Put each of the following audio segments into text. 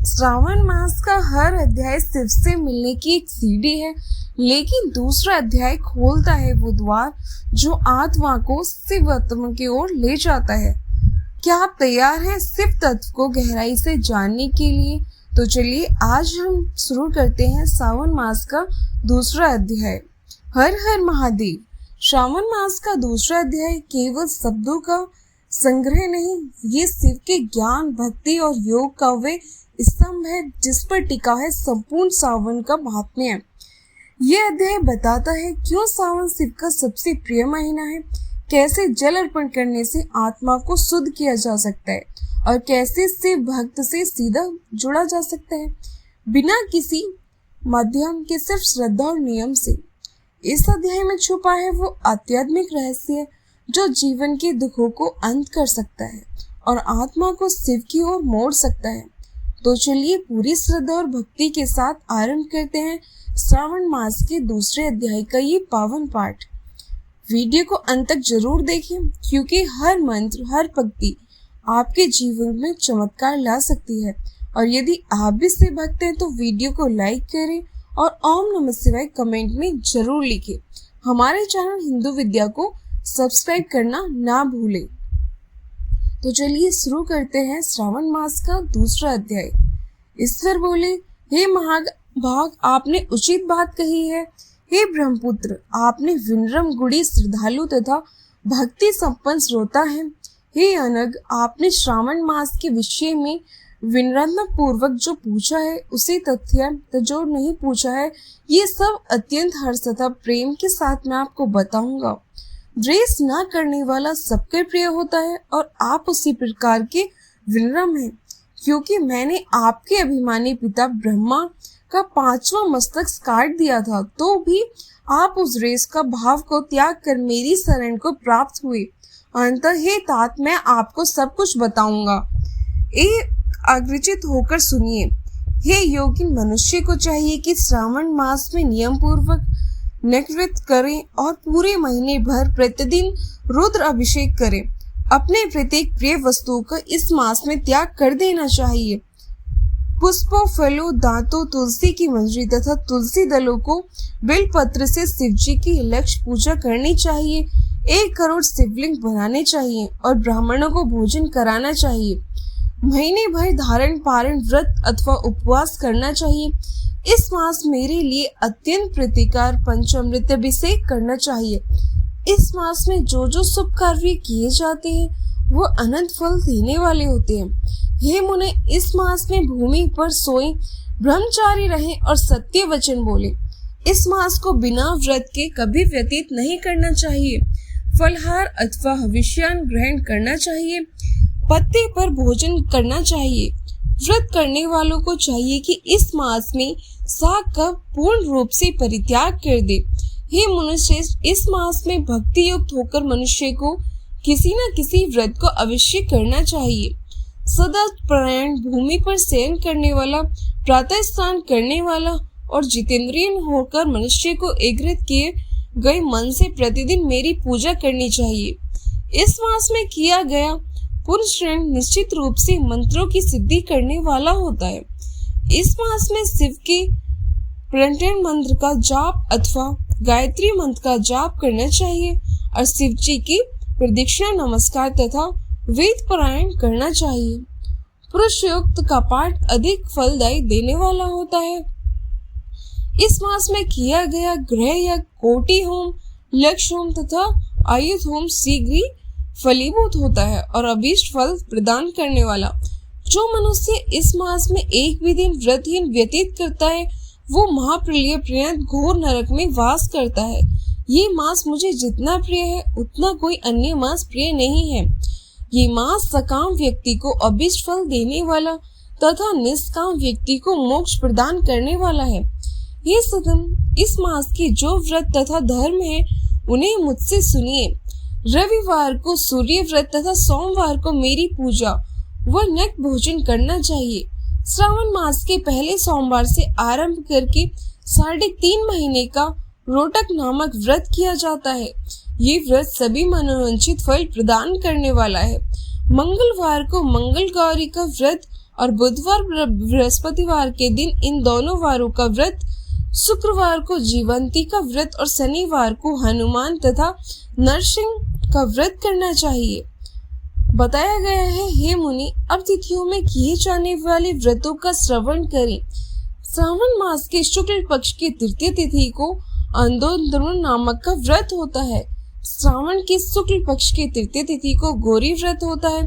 श्रावण मास का हर अध्याय शिव से मिलने की एक सीढ़ी है, लेकिन दूसरा अध्याय खोलता है वो द्वार जो आत्मा को शिव आत्मा की ओर ले जाता है। क्या आप तैयार हैं शिव तत्व को गहराई से जानने के लिए? तो चलिए आज हम शुरू करते हैं श्रावण मास का दूसरा अध्याय। हर हर महादेव। श्रावण मास का दूसरा अध्याय केवल शब्दों का संग्रह नहीं, ये शिव के ज्ञान, भक्ति और योग का वे स्तंभ है जिस पर टिका है संपूर्ण सावन का महात्म्य। यह अध्याय बताता है क्यों सावन शिव का सबसे प्रिय महीना है, कैसे जल अर्पण करने से आत्मा को शुद्ध किया जा सकता है और कैसे शिव भक्त से सीधा जुड़ा जा सकता है बिना किसी माध्यम के, सिर्फ श्रद्धा और नियम से। इस अध्याय में छुपा है वो आध्यात्मिक रहस्य जो जीवन के दुखों को अंत कर सकता है और आत्मा को शिव की ओर मोड़ सकता है। तो चलिए पूरी श्रद्धा और भक्ति के साथ आरंभ करते हैं श्रावण मास के दूसरे अध्याय का ये पावन पाठ। वीडियो को अंत तक जरूर देखें क्योंकि हर मंत्र, हर पंक्ति आपके जीवन में चमत्कार ला सकती है। और यदि आप भी शिव भक्त हैं तो वीडियो को लाइक करें और ओम नमः शिवाय कमेंट में जरूर लिखें। हमारे चैनल हिंदू विद्या को सब्सक्राइब करना ना भूलें। तो चलिए शुरू करते हैं श्रावण मास का दूसरा अध्याय। ईश्वर बोले, हे महाभाग, आपने उचित बात कही है। हे ब्रह्मपुत्र, आपने विनम्र, गुणी, श्रद्धालु तथा भक्ति संपन्न श्रोता है। हे अनग, आपने श्रावण मास के विषय में विनम्रता पूर्वक जो पूछा है उसी तथ्य जो नहीं पूछा है, ये सब अत्यंत हर्ष तथा प्रेम के साथ मैं आपको बताऊंगा। द्वेष न करने वाला सबके प्रिय होता है और आप उसी प्रकार के विनम्र हैं, क्योंकि मैंने आपके अभिमानी पिता ब्रह्मा का 5वां मस्तक काट दिया था, तो भी आप उस द्वेष का भाव को त्याग कर मेरी शरण को प्राप्त हुए। अंततः हे तात, मैं आपको सब कुछ बताऊंगा। अग्रचित होकर सुनिए। हे योगिन, मनुष्य को चाहिए कि श्रावण मास में नियम पूर्वक नैवेद्य करें और पूरे महीने भर प्रतिदिन रुद्र अभिषेक करें। अपने प्रत्येक प्रिय वस्तुओं का इस मास में त्याग कर देना चाहिए। पुष्पों, फलों, दांतों, तुलसी की मंजरी तथा तुलसी दलों को बेलपत्र से शिवजी की लक्ष्य पूजा करनी चाहिए। 1 करोड़ शिवलिंग बनाने चाहिए और ब्राह्मणों को भोजन कराना चाहिए। महीने भर धारण, पारण, व्रत अथवा उपवास करना चाहिए। इस मास मेरे लिए अत्यंत प्रीतिकर पंचामृत अभिषेक करना चाहिए। इस मास में जो जो शुभ कार्य किए जाते हैं वो अनंत फल देने वाले होते हैं। हे मुने, इस मास में भूमि पर सोए, ब्रह्मचारी रहें और सत्य वचन बोले। इस मास को बिना व्रत के कभी व्यतीत नहीं करना चाहिए। फलहार अथवा हविष्यान ग्रहण करना चाहिए। पत्ते पर भोजन करना चाहिए। व्रत करने वालों को चाहिए कि इस मास में शाक का पूर्ण रूप से परित्याग कर दे। हे मनुष्य, इस मास में भक्ति युक्त होकर मनुष्य को किसी न किसी व्रत को अवश्य करना चाहिए। सदा प्राणायाम, भूमि पर शयन करने वाला, प्रातः स्नान करने वाला और जितेंद्रिय होकर मनुष्य को एकाग्र किए गए मन से प्रतिदिन मेरी पूजा करनी चाहिए। इस मास में किया गया पुनश्चरण निश्चित रूप से मंत्रों की सिद्धि करने वाला होता है। इस मास में शिव के प्रणयन मंत्र का जाप अथवा गायत्री मंत्र का जाप करना चाहिए और शिव जी की प्रदक्षिणा, नमस्कार तथा वेद पारायण करना चाहिए। पुरुषयुक्त का पाठ अधिक फलदायी देने वाला होता है। इस मास में किया गया ग्रह यज्ञ, कोटि होम, लक्ष्य होम तथा आयुध होम शीघ्र ही फलीभूत होता है और अभीष्ट फल प्रदान करने वाला। जो मनुष्य इस मास में एक भी दिन व्रतहीन व्यतीत करता है वो महाप्रलय पर्यंत घोर नरक में वास करता है। ये मास मुझे जितना प्रिय है उतना कोई अन्य मास प्रिय नहीं है। ये मास सकाम व्यक्ति को अभीष्ट फल देने वाला तथा निष्काम व्यक्ति को मोक्ष प्रदान करने वाला है। ये सदन, इस मास के जो व्रत तथा धर्म है उन्हें मुझसे सुनिए। रविवार को सूर्य व्रत तथा सोमवार को मेरी पूजा व नग्न भोजन करना चाहिए। श्रावण मास के पहले सोमवार से आरंभ करके 3.5 महीने का रोटक नामक व्रत किया जाता है। ये व्रत सभी मनोवांछित फल प्रदान करने वाला है। मंगलवार को मंगल गौरी का व्रत और बुधवार बृहस्पतिवार के दिन इन दोनों वारों का व्रत, शुक्रवार को जीवंती का व्रत और शनिवार को हनुमान तथा नरसिंह का व्रत करना चाहिए। बताया गया है, हे मुनि, अब तिथियों में किए जाने वाले व्रतों का श्रवण करें। श्रावण मास के शुक्ल पक्ष की तृतीय तिथि को अंधोधर्म नामक का व्रत होता है। श्रावण के शुक्ल पक्ष की तृतीय तिथि को गौरी व्रत होता है।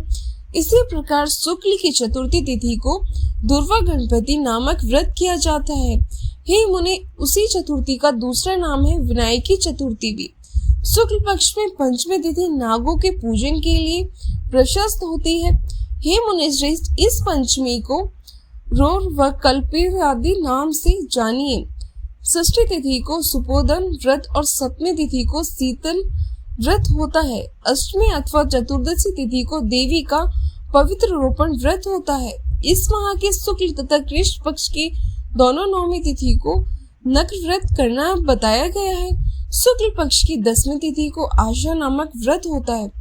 इसी प्रकार शुक्ल की चतुर्थी तिथि को दुर्वा गणपति नामक व्रत किया जाता है। हे मुनि, उसी चतुर्थी का दूसरा नाम है विनायकी चतुर्थी भी। शुक्ल पक्ष में पंचमी तिथि नागों के पूजन के लिए प्रशस्त होती है। हे मुनि श्रेष्ठ, इस पंचमी को रोर व कल्पी आदि नाम से जानिए। षष्ठी तिथि को सुपोधन व्रत और सप्तमी तिथि को शीतल व्रत होता है। अष्टमी अथवा चतुर्दशी तिथि को देवी का पवित्र रोपण व्रत होता है। इस माह के शुक्ल तथा कृष्ण पक्ष की दोनों नौमी तिथि को नक्र व्रत करना बताया गया है। शुक्ल पक्ष की 10वीं तिथि को आशा नामक व्रत होता है।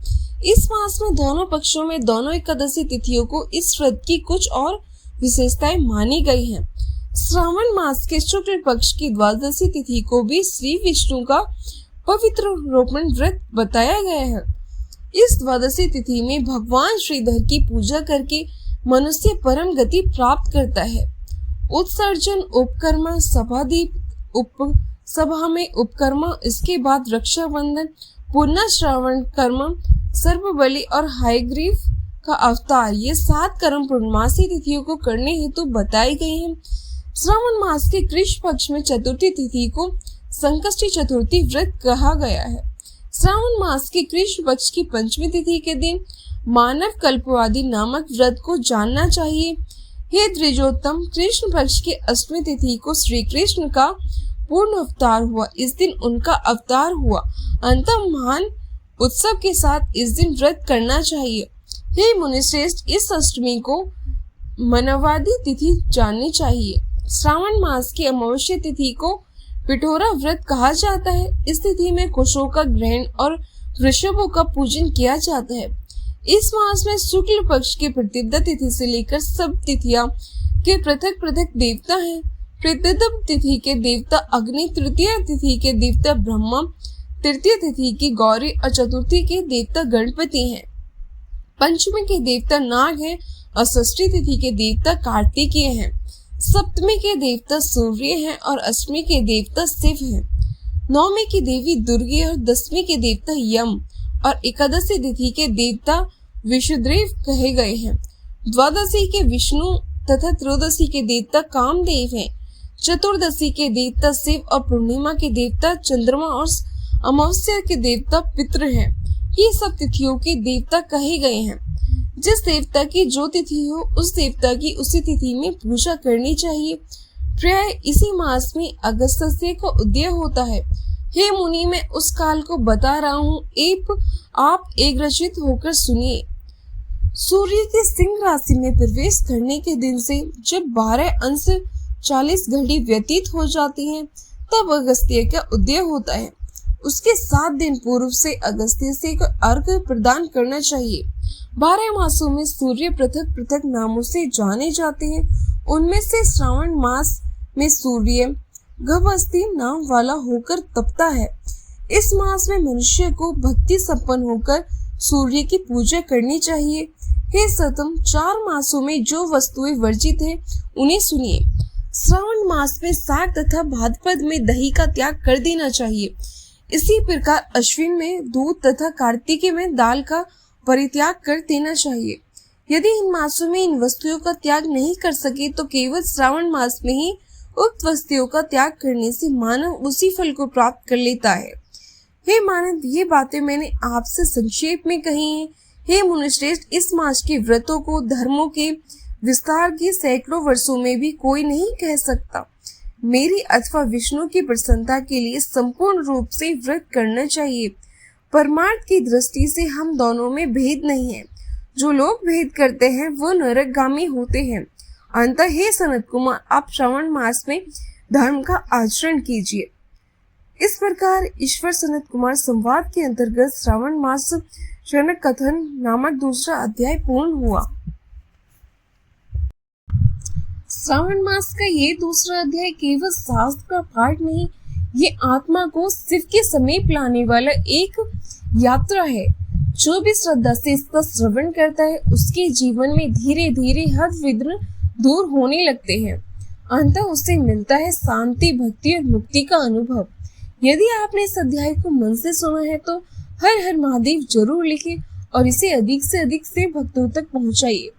इस मास में दोनों पक्षों में दोनों एकादशी तिथियों को इस व्रत की कुछ और विशेषताएं मानी गई हैं। श्रावण मास के शुक्ल पक्ष की द्वादशी तिथि को भी श्री विष्णु का पवित्र रोपण व्रत बताया गया है। इस द्वादशी तिथि में भगवान श्रीधर की पूजा करके मनुष्य परम गति प्राप्त करता है। उत्सर्जन उपकर्मा, सभादीप सभा में उपकर्मा, इसके बाद रक्षाबंधन, पुण्य श्रावण कर्म, सर्वबलि और हायग्रीव का अवतार, ये 7 कर्म पूर्णमासी तिथियों को करने हेतु बताए गए हैं। श्रावण मास के कृष्ण पक्ष में चतुर्थी तिथि को संकष्टी चतुर्थी व्रत कहा गया है। श्रावण मास के कृष्ण पक्ष की पंचमी तिथि के दिन मानव कल्पवादी नामक व्रत को जानना चाहिए। हे द्विजोत्तम, कृष्ण पक्ष की अष्टमी तिथि को श्री कृष्ण का पूर्ण अवतार हुआ। इस दिन उनका अवतार हुआ। अंतम महान उत्सव के साथ इस दिन व्रत करना चाहिए। हे मुनिश्रेष्ठ, इस अष्टमी को मनवादी तिथि जाननी चाहिए। श्रावण मास की अमावस्या तिथि को पिठोरा व्रत कहा जाता है। इस तिथि में कुशों का ग्रहण और वृषभों का पूजन किया जाता है। इस मास में शुक्ल पक्ष की प्रतिपदा तिथि से लेकर सब तिथियां के पृथक पृथक देवता हैं। प्रतिपदा तिथि के देवता अग्नि, तृतीय तिथि के देवता ब्रह्मा, तृतीय तिथि की गौरी और चतुर्थी के देवता गणपति हैं। पंचमी के देवता नाग हैं और षष्ठी तिथि के देवता कार्तिकेय हैं। सप्तमी के देवता सूर्य हैं और अष्टमी के देवता शिव हैं। नौमी की देवी दुर्गे और 10वीं के देवता यम और एकादशी तिथि के देवता विष्णुदेव कहे गए हैं। द्वादशी के विष्णु तथा त्रयोदशी के देवता कामदेव हैं। चतुर्दशी के देवता शिव और पूर्णिमा के देवता चंद्रमा और अमावस्या के देवता पितृ हैं। ये सब तिथियों के देवता कहे गए हैं। जिस देवता की जो तिथि हो, उस देवता की उसी तिथि में पूजा करनी चाहिए। प्राय इसी मास में अगस्त्य का उदय होता है। हे मुनि, मैं उस काल को बता रहा हूँ, आप एक रचित होकर सुनिए। सूर्य के सिंह राशि में प्रवेश करने के दिन से जब 12 अंश 40 घड़ी व्यतीत हो जाती हैं, तब अगस्त्य का उदय होता है। उसके 7 दिन पूर्व से अगस्त्य से अर्घ्य प्रदान करना चाहिए। 12 मासों में सूर्य पृथक पृथक नामों से जाने जाते हैं। उनमें से श्रावण मास में सूर्य गभस्ती नाम वाला होकर तपता है। इस मास में मनुष्य को भक्ति संपन्न होकर सूर्य की पूजा करनी चाहिए। हे सतम, 4 मासों में जो वस्तुएं वर्जित हैं, उन्हें सुनिए। श्रावण मास में साग तथा भाद्रपद में दही का त्याग कर देना चाहिए। इसी प्रकार अश्विन में दूध तथा कार्तिक में दाल का परित्याग कर देना चाहिए। यदि इन मासों में इन वस्तुओं का त्याग नहीं कर सके तो केवल श्रावण मास में ही उक्त वस्तुओं का त्याग करने से मानव उसी फल को प्राप्त कर लेता है। हे मानव, ये बातें मैंने आपसे संक्षेप में कही हैं। हे मुनिश्रेष्ठ, इस मास के व्रतों को धर्मों के विस्तार के सैकड़ों वर्षों में भी कोई नहीं कह सकता। मेरी अथवा विष्णु की प्रसन्नता के लिए संपूर्ण रूप से व्रत करना चाहिए। परमार्थ की दृष्टि से हम दोनों में भेद नहीं है। जो लोग भेद करते हैं वो नरकगामी होते हैं। अंतः हे सनत कुमार, आप श्रावण मास में धर्म का आचरण कीजिए। इस प्रकार ईश्वर सनत कुमार संवाद के अंतर्गत श्रावण मास शनक कथन नामक दूसरा अध्याय पूर्ण हुआ। श्रावण मास का ये दूसरा अध्याय केवल शास्त्र का पाठ नहीं, ये आत्मा को शिव के समीप लाने वाला एक यात्रा है। जो भी श्रद्धा से इसका श्रवण करता है उसके जीवन में धीरे धीरे हर विघ्न दूर होने लगते हैं। अंततः उसे मिलता है शांति, भक्ति और मुक्ति का अनुभव। यदि आपने इस अध्याय को मन से सुना है तो हर हर महादेव जरूर लिखें और इसे अधिक से अधिक से भक्तों तक पहुंचाइए।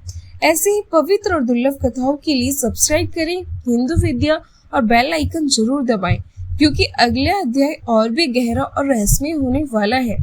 ऐसे ही पवित्र और दुर्लभ कथाओं के लिए सब्सक्राइब करें हिंदू विद्या और बेल आइकन जरूर दबाएं, क्योंकि अगला अध्याय और भी गहरा और रहस्यमय होने वाला है।